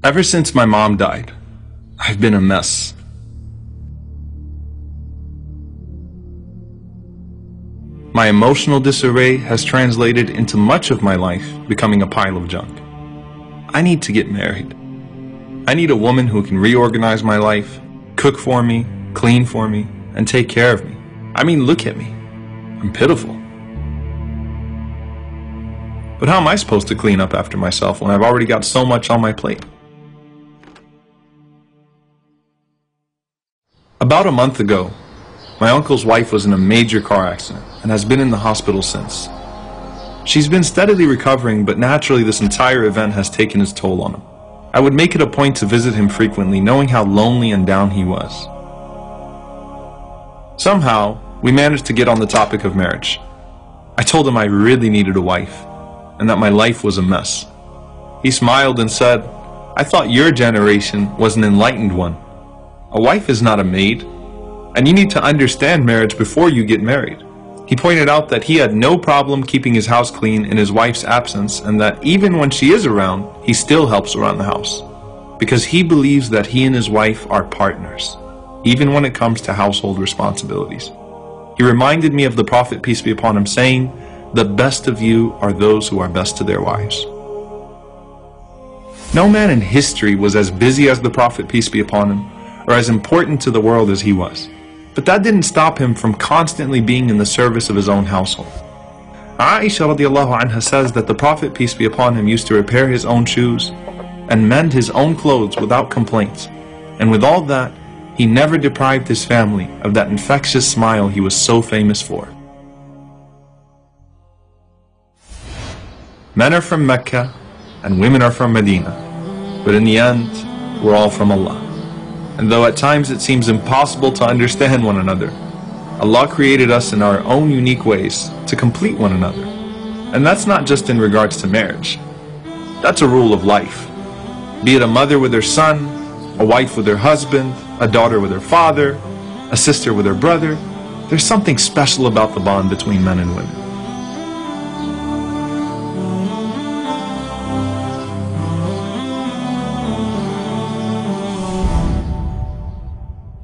Ever since my mom died, I've been a mess. My emotional disarray has translated into much of my life becoming a pile of junk. I need to get married. I need a woman who can reorganize my life, cook for me, clean for me, and take care of me. I mean, look at me. I'm pitiful. But how am I supposed to clean up after myself when I've already got so much on my plate? About a month ago, my uncle's wife was in a major car accident and has been in the hospital since. She's been steadily recovering, but naturally this entire event has taken its toll on him. I would make it a point to visit him frequently, knowing how lonely and down he was. Somehow, we managed to get on the topic of marriage. I told him I really needed a wife, and that my life was a mess. He smiled and said, "I thought your generation was an enlightened one. A wife is not a maid, and you need to understand marriage before you get married." He pointed out that he had no problem keeping his house clean in his wife's absence, and that even when she is around, he still helps around the house, because he believes that he and his wife are partners, even when it comes to household responsibilities. He reminded me of the Prophet, peace be upon him, saying, "The best of you are those who are best to their wives." No man in history was as busy as the Prophet, peace be upon him, or as important to the world as he was. But that didn't stop him from constantly being in the service of his own household. Aisha radiallahu anha says that the Prophet, peace be upon him, used to repair his own shoes and mend his own clothes without complaints. And with all that, he never deprived his family of that infectious smile he was so famous for. Men are from Mecca and women are from Medina, but in the end, we're all from Allah. And though at times it seems impossible to understand one another, Allah created us in our own unique ways to complete one another. And that's not just in regards to marriage. That's a rule of life. Be it a mother with her son, a wife with her husband, a daughter with her father, a sister with her brother, there's something special about the bond between men and women.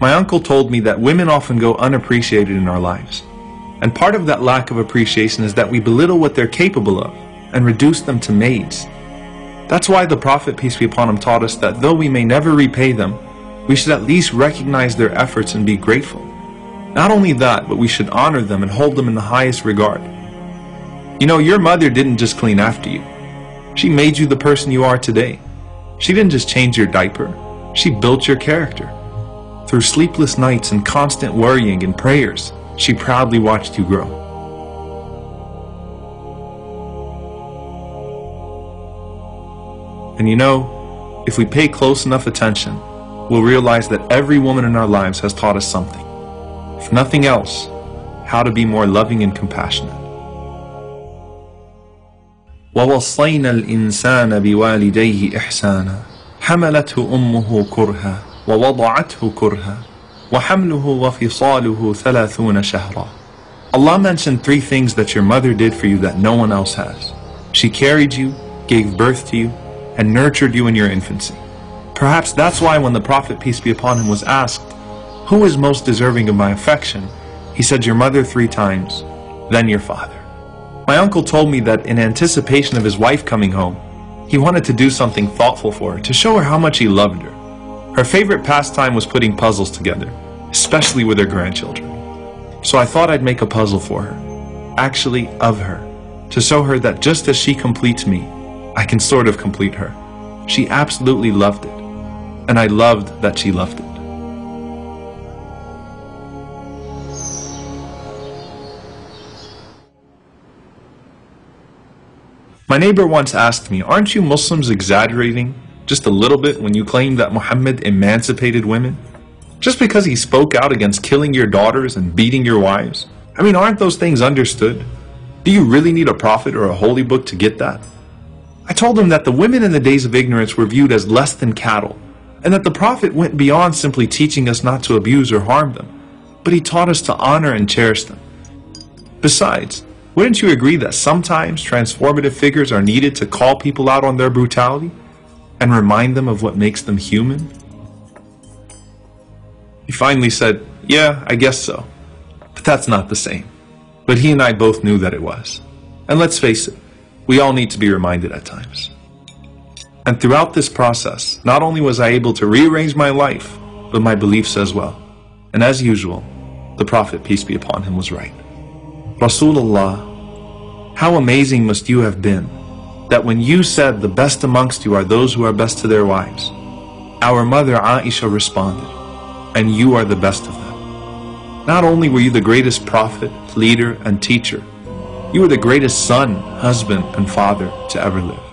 My uncle told me that women often go unappreciated in our lives. And part of that lack of appreciation is that we belittle what they're capable of and reduce them to maids. That's why the Prophet, peace be upon him, taught us that though we may never repay them, we should at least recognize their efforts and be grateful. Not only that, but we should honor them and hold them in the highest regard. You know, your mother didn't just clean after you. She made you the person you are today. She didn't just change your diaper. She built your character. Through sleepless nights and constant worrying and prayers, she proudly watched you grow. And you know, if we pay close enough attention, we'll realize that every woman in our lives has taught us something. If nothing else, how to be more loving and compassionate. وَوَصَّيْنَا الْإِنسَانَ بِوَالِدَيْهِ إِحْسَانًا حَمَلَتْهُ أُمُّهُ كُرْهًا وَوَضَعَتْهُ كُرْهًا وَحَمْلُهُ وَفِصَالُهُ 30 شَهْرًا. Allah mentioned 3 things that your mother did for you that no one else has. She carried you, gave birth to you, and nurtured you in your infancy. Perhaps that's why when the Prophet, peace be upon him, was asked, "Who is most deserving of my affection?" he said, "Your mother 3 times, then your father." My uncle told me that in anticipation of his wife coming home, he wanted to do something thoughtful for her to show her how much he loved her. Her favorite pastime was putting puzzles together, especially with her grandchildren. So I thought I'd make a puzzle for her, actually of her, to show her that just as she completes me, I can sort of complete her. She absolutely loved it, and I loved that she loved it. My neighbor once asked me, "Aren't you Muslims exaggerating just a little bit when you claim that Muhammad emancipated women? Just because he spoke out against killing your daughters and beating your wives? I mean, aren't those things understood? Do you really need a prophet or a holy book to get that?" I told him that the women in the days of ignorance were viewed as less than cattle, and that the Prophet went beyond simply teaching us not to abuse or harm them, but he taught us to honor and cherish them. Besides, wouldn't you agree that sometimes transformative figures are needed to call people out on their brutality? and remind them of what makes them human? He finally said, "Yeah, I guess so. But that's not the same." But he and I both knew that it was. And let's face it, we all need to be reminded at times. And throughout this process, not only was I able to rearrange my life, but my beliefs as well. And as usual, the Prophet, peace be upon him, was right. Rasulullah, how amazing must you have been that when you said the best amongst you are those who are best to their wives, our mother Aisha responded, and you are the best of them. Not only were you the greatest prophet, leader, and teacher, you were the greatest son, husband, and father to ever live.